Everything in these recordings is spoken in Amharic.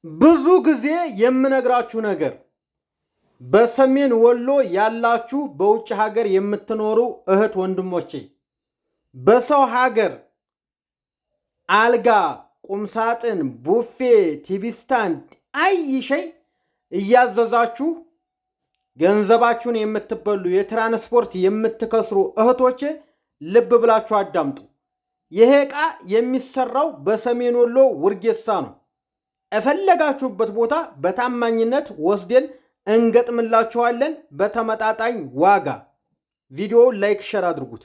ብዙ ጊዜ የምነግራችሁ ነገር በሰሜን ወሎ ያላችሁ በውጭ ሀገር የምትኖሩ እህት ወንድሞቼ በሰው ሀገር አልጋ፣ ቁምሳጥን፣ ቡፌ፣ ቲቪ ስታንድ አይሸይ እያዘዛችሁ ገንዘባችሁን የምትበሉ የትራንስፖርት የምትከስሩ እህቶቼ ልብ ብላችሁ አዳምጡ። ይሄ ዕቃ የሚሰራው በሰሜን ወሎ ውርጌሳ ነው። እፈለጋችሁበት ቦታ በታማኝነት ወስደን እንገጥምላችኋለን በተመጣጣኝ ዋጋ። ቪዲዮ ላይክ ሼር አድርጉት።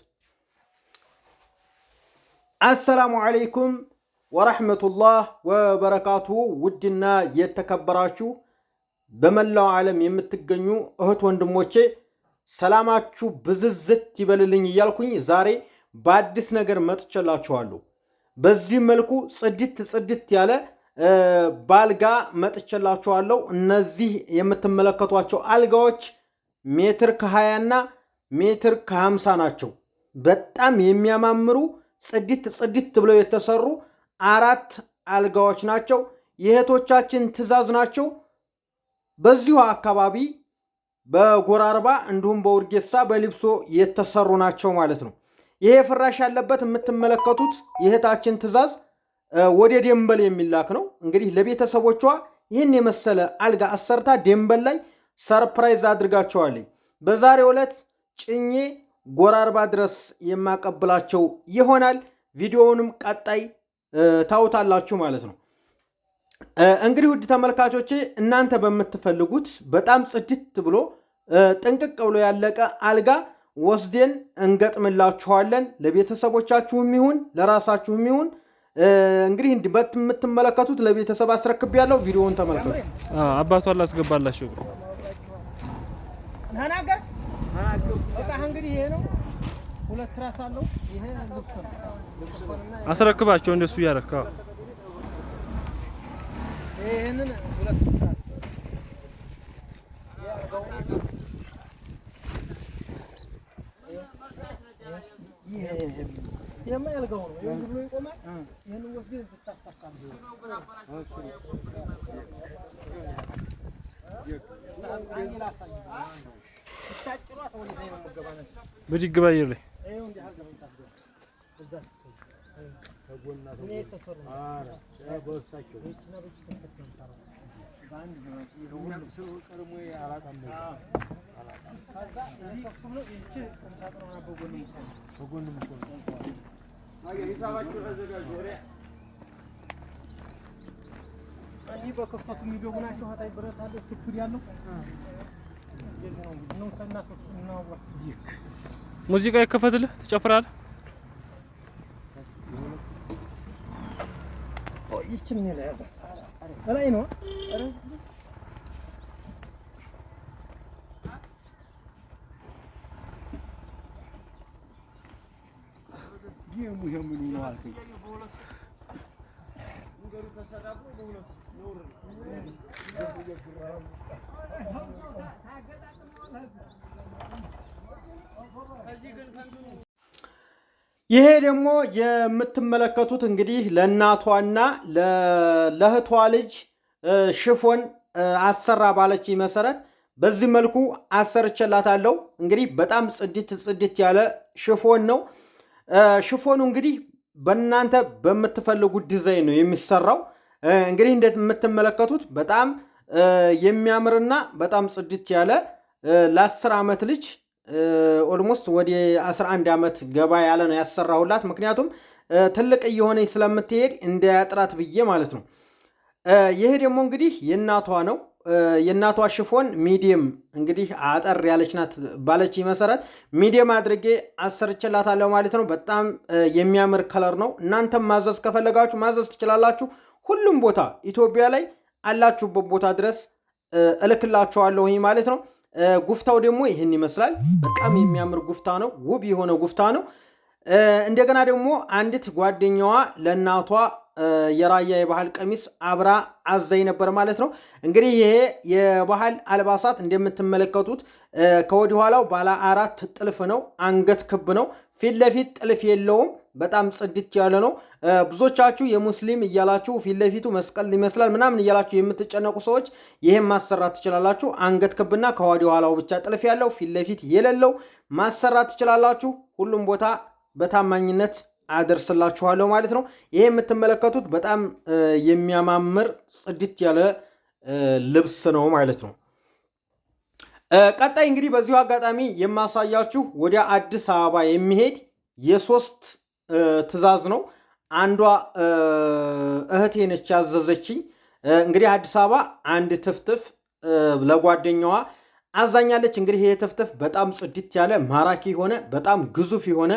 አሰላሙ አለይኩም ወራህመቱላህ ወበረካቱ። ውድና የተከበራችሁ በመላው ዓለም የምትገኙ እህት ወንድሞቼ ሰላማችሁ ብዝዝት ይበልልኝ እያልኩኝ ዛሬ በአዲስ ነገር መጥቼላችኋለሁ። በዚህ መልኩ ጽድት ያለ ባልጋ መጥቼላችኋለሁ። እነዚህ የምትመለከቷቸው አልጋዎች ሜትር ከ20 እና ሜትር ከ50 ናቸው። በጣም የሚያማምሩ ጽድት ብለው የተሰሩ 4 አልጋዎች ናቸው። የእህቶቻችን ትዕዛዝ ናቸው። በዚሁ አካባቢ በጎራርባ እንዲሁም በውርጌሳ በሊብሶ የተሰሩ ናቸው ማለት ነው። ይሄ ፍራሽ ያለበት የምትመለከቱት የእህታችን ትዕዛዝ ወደ ደንበል የሚላክ ነው። እንግዲህ ለቤተሰቦቿ ይህን የመሰለ አልጋ አሰርታ ደንበል ላይ ሰርፕራይዝ አድርጋቸዋለኝ። በዛሬው ዕለት ጭኜ ጎራርባ ድረስ የማቀብላቸው ይሆናል። ቪዲዮውንም ቀጣይ ታውታላችሁ ማለት ነው። እንግዲህ ውድ ተመልካቾቼ እናንተ በምትፈልጉት በጣም ጽድት ብሎ ጥንቅቅ ብሎ ያለቀ አልጋ ወስደን እንገጥምላችኋለን። ለቤተሰቦቻችሁም ይሁን ለራሳችሁም ይሁን እንግዲህ የምትመለከቱት ለቤተሰብ አስረክቤያለሁ። ቪዲዮውን ተመልከቱ። አባቷ አላስገባላችሁ ናናገር በቃ እንግዲህ ይሄ ነው። 2 ትራስ አለው። ይሄ ልብስ ነው። አስረክባቸው እንደሱ ያረካ ይሄንን 2 ትራስ የማያልገው ነው። ይሄን ብሎ ይቆማል። ይሄን ወስደን ተጣጣቃም ብድግ ባይር ላይ በክፍተቱ የሚገቡ ናቸው። ሀታይ ብረት አለ ትኩር ያለው ሙዚቃ ይከፈትልህ ትጨፍራለህ። ይችን ነው ያዘ አላይ ነው ይሄ ደግሞ የምትመለከቱት እንግዲህ ለእናቷና ለእህቷ ልጅ ሽፎን አሰራ ባለች መሰረት በዚህ መልኩ አሰርቼላታለሁ። እንግዲህ በጣም ጽድት ያለ ሽፎን ነው። ሽፎኑ እንግዲህ በእናንተ በምትፈልጉት ዲዛይን ነው የሚሰራው። እንግዲህ እንደምትመለከቱት በጣም የሚያምርና በጣም ጽድት ያለ ለ10 ዓመት ልጅ ኦልሞስት ወደ 11 ዓመት ገባ ያለ ነው ያሰራሁላት። ምክንያቱም ትልቅ እየሆነች ስለምትሄድ እንዳያጥራት ብዬ ማለት ነው። ይሄ ደግሞ እንግዲህ የእናቷ ነው። የእናቷ ሽፎን ሚዲየም እንግዲህ አጠር ያለች ናት ባለች መሰረት ሚዲየም አድርጌ አሰርቼላታለሁ ማለት ነው። በጣም የሚያምር ከለር ነው። እናንተም ማዘዝ ከፈለጋችሁ ማዘዝ ትችላላችሁ። ሁሉም ቦታ ኢትዮጵያ ላይ አላችሁበት ቦታ ድረስ እልክላችኋለሁ ማለት ነው። ጉፍታው ደግሞ ይህን ይመስላል። በጣም የሚያምር ጉፍታ ነው። ውብ የሆነ ጉፍታ ነው። እንደገና ደግሞ አንዲት ጓደኛዋ ለእናቷ የራያ የባህል ቀሚስ አብራ አዛይ ነበር ማለት ነው። እንግዲህ ይሄ የባህል አልባሳት እንደምትመለከቱት ከወዲህ ኋላው ባለ 4 ጥልፍ ነው። አንገት ክብ ነው። ፊት ለፊት ጥልፍ የለውም። በጣም ጽድት ያለ ነው። ብዙዎቻችሁ የሙስሊም እያላችሁ ፊት ለፊቱ መስቀል ይመስላል ምናምን እያላችሁ የምትጨነቁ ሰዎች ይህም ማሰራት ትችላላችሁ። አንገት ክብና ከወዲህ ኋላው ብቻ ጥልፍ ያለው ፊት ለፊት የሌለው ማሰራት ትችላላችሁ። ሁሉም ቦታ በታማኝነት አደርስላችኋለሁ ማለት ነው። ይሄ የምትመለከቱት በጣም የሚያማምር ጽድት ያለ ልብስ ነው ማለት ነው። ቀጣይ እንግዲህ በዚሁ አጋጣሚ የማሳያችሁ ወደ አዲስ አበባ የሚሄድ የሶስት ትዕዛዝ ነው። አንዷ እህቴ ነች ያዘዘችኝ። እንግዲህ አዲስ አበባ አንድ ትፍትፍ ለጓደኛዋ አዛኛለች። እንግዲህ ይሄ ትፍትፍ በጣም ጽድት ያለ ማራኪ የሆነ በጣም ግዙፍ የሆነ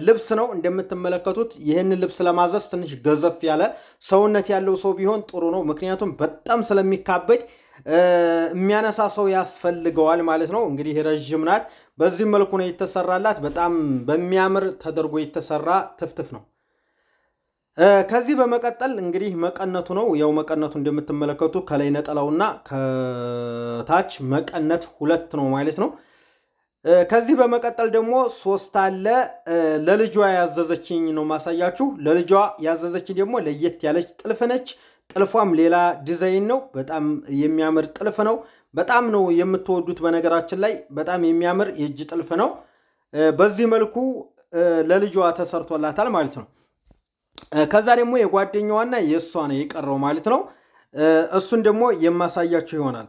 ልብስ ነው። እንደምትመለከቱት ይህንን ልብስ ለማዘዝ ትንሽ ገዘፍ ያለ ሰውነት ያለው ሰው ቢሆን ጥሩ ነው። ምክንያቱም በጣም ስለሚካበድ የሚያነሳ ሰው ያስፈልገዋል ማለት ነው። እንግዲህ ረዥም ናት። በዚህ መልኩ ነው የተሰራላት። በጣም በሚያምር ተደርጎ የተሰራ ትፍትፍ ነው። ከዚህ በመቀጠል እንግዲህ መቀነቱ ነው። ያው መቀነቱ እንደምትመለከቱ ከላይ ነጠላውና ከታች መቀነት 2 ነው ማለት ነው። ከዚህ በመቀጠል ደግሞ 3 አለ። ለልጇ ያዘዘችኝ ነው ማሳያችሁ። ለልጇ ያዘዘችኝ ደግሞ ለየት ያለች ጥልፍ ነች። ጥልፏም ሌላ ዲዛይን ነው። በጣም የሚያምር ጥልፍ ነው። በጣም ነው የምትወዱት። በነገራችን ላይ በጣም የሚያምር የእጅ ጥልፍ ነው። በዚህ መልኩ ለልጇ ተሰርቶላታል ማለት ነው። ከዛ ደግሞ የጓደኛዋና የእሷ ነው የቀረው ማለት ነው። እሱን ደግሞ የማሳያችሁ ይሆናል።